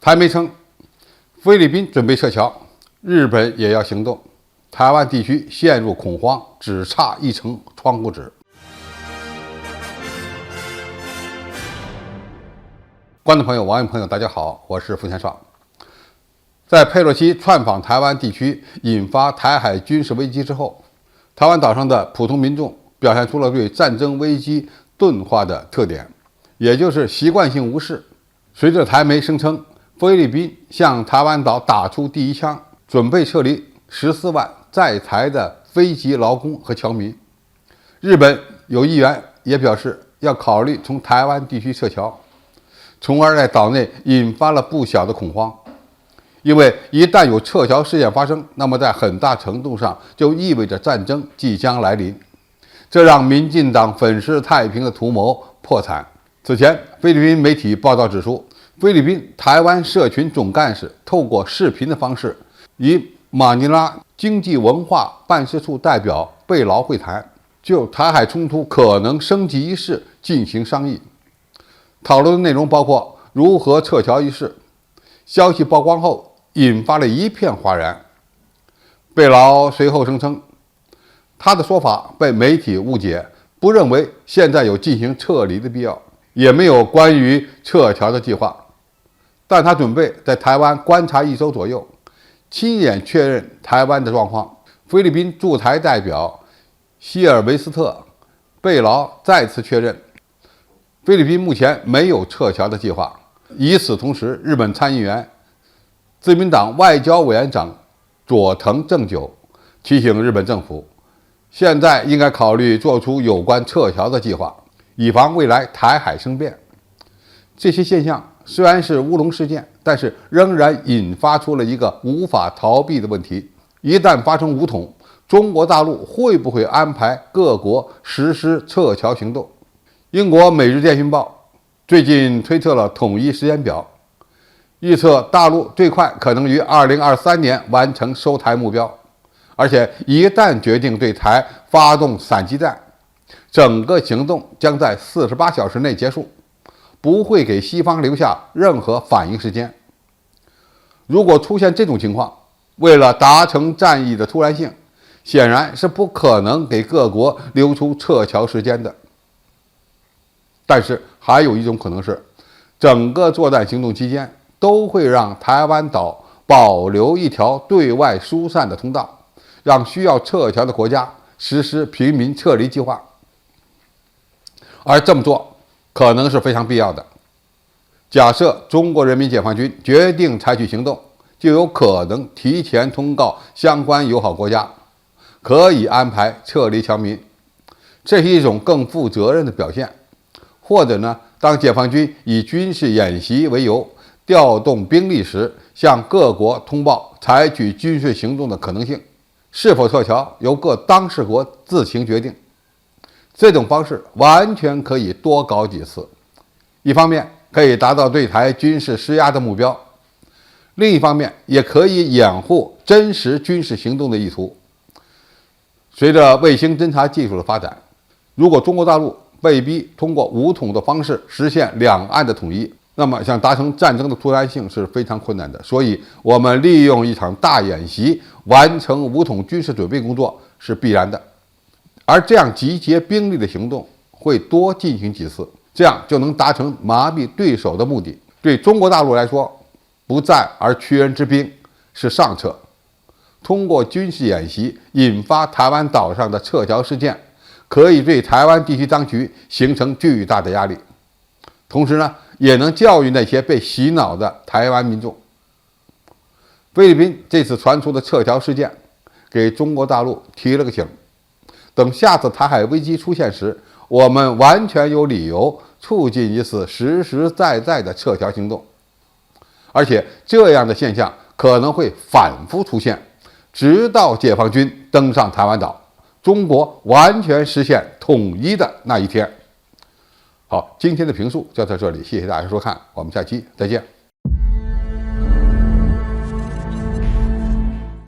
还没成，菲律宾准备撤侨，日本也要行动，台湾地区陷入恐慌，只差一层窗户纸。观众朋友、网友朋友，大家好，我是付天少。在佩洛西窜访台湾地区，引发台海军事危机之后，台湾岛上的普通民众表现出了对战争危机钝化的特点，也就是习惯性无视。随着台媒声称菲律宾向台湾岛打出第一枪，准备撤离14万在台的非籍劳工和侨民，日本有议员也表示要考虑从台湾地区撤侨，从而在岛内引发了不小的恐慌。因为一旦有撤侨事件发生，那么在很大程度上就意味着战争即将来临，这让民进党粉饰太平的图谋破产。此前，菲律宾媒体报道指出，菲律宾台湾社群总干事透过视频的方式，与马尼拉经济文化办事处代表贝劳会谈，就台海冲突可能升级一事进行商议。讨论的内容包括如何撤侨一事。消息曝光后，引发了一片哗然。贝劳随后声称，他的说法被媒体误解，不认为现在有进行撤离的必要，也没有关于撤侨的计划。但他准备在台湾观察1周左右，亲眼确认台湾的状况。菲律宾驻台代表希尔维斯特·贝劳再次确认，菲律宾目前没有撤侨的计划。与此同时，日本参议员、自民党外交委员长佐藤正久提醒日本政府，现在应该考虑做出有关撤侨的计划，以防未来台海生变。这些现象虽然是乌龙事件，但是仍然引发出了一个无法逃避的问题：一旦发生武统，中国大陆会不会安排各国实施撤侨行动？英国《每日电讯报》最近推测了统一时间表，预测大陆最快可能于2023年完成收台目标，而且一旦决定对台发动闪击战，整个行动将在48小时内结束，不会给西方留下任何反应时间。如果出现这种情况，为了达成战役的突然性，显然是不可能给各国留出撤侨时间的。但是还有一种可能是，整个作战行动期间都会让台湾岛保留一条对外疏散的通道，让需要撤侨的国家实施平民撤离计划。而这么做可能是非常必要的。假设中国人民解放军决定采取行动，就有可能提前通告相关友好国家，可以安排撤离侨民，这是一种更负责任的表现。或者呢，当解放军以军事演习为由调动兵力时，向各国通报采取军事行动的可能性，是否撤侨由各当事国自行决定。这种方式完全可以多搞几次，一方面可以达到对台军事施压的目标，另一方面也可以掩护真实军事行动的意图。随着卫星侦察技术的发展，如果中国大陆被逼通过武统的方式实现两岸的统一，那么想达成战争的突然性是非常困难的。所以我们利用一场大演习完成武统军事准备工作是必然的。而这样集结兵力的行动会多进行几次，这样就能达成麻痹对手的目的。对中国大陆来说，不战而屈人之兵是上策。通过军事演习引发台湾岛上的撤侨事件，可以对台湾地区当局形成巨大的压力，同时呢，也能教育那些被洗脑的台湾民众。菲律宾这次传出的撤侨事件，给中国大陆提了个醒。等下次台海危机出现时，我们完全有理由促进一次实实在在的撤侨行动，而且这样的现象可能会反复出现，直到解放军登上台湾岛，中国完全实现统一的那一天。好，今天的评述就到这里，谢谢大家收看，我们下期再见。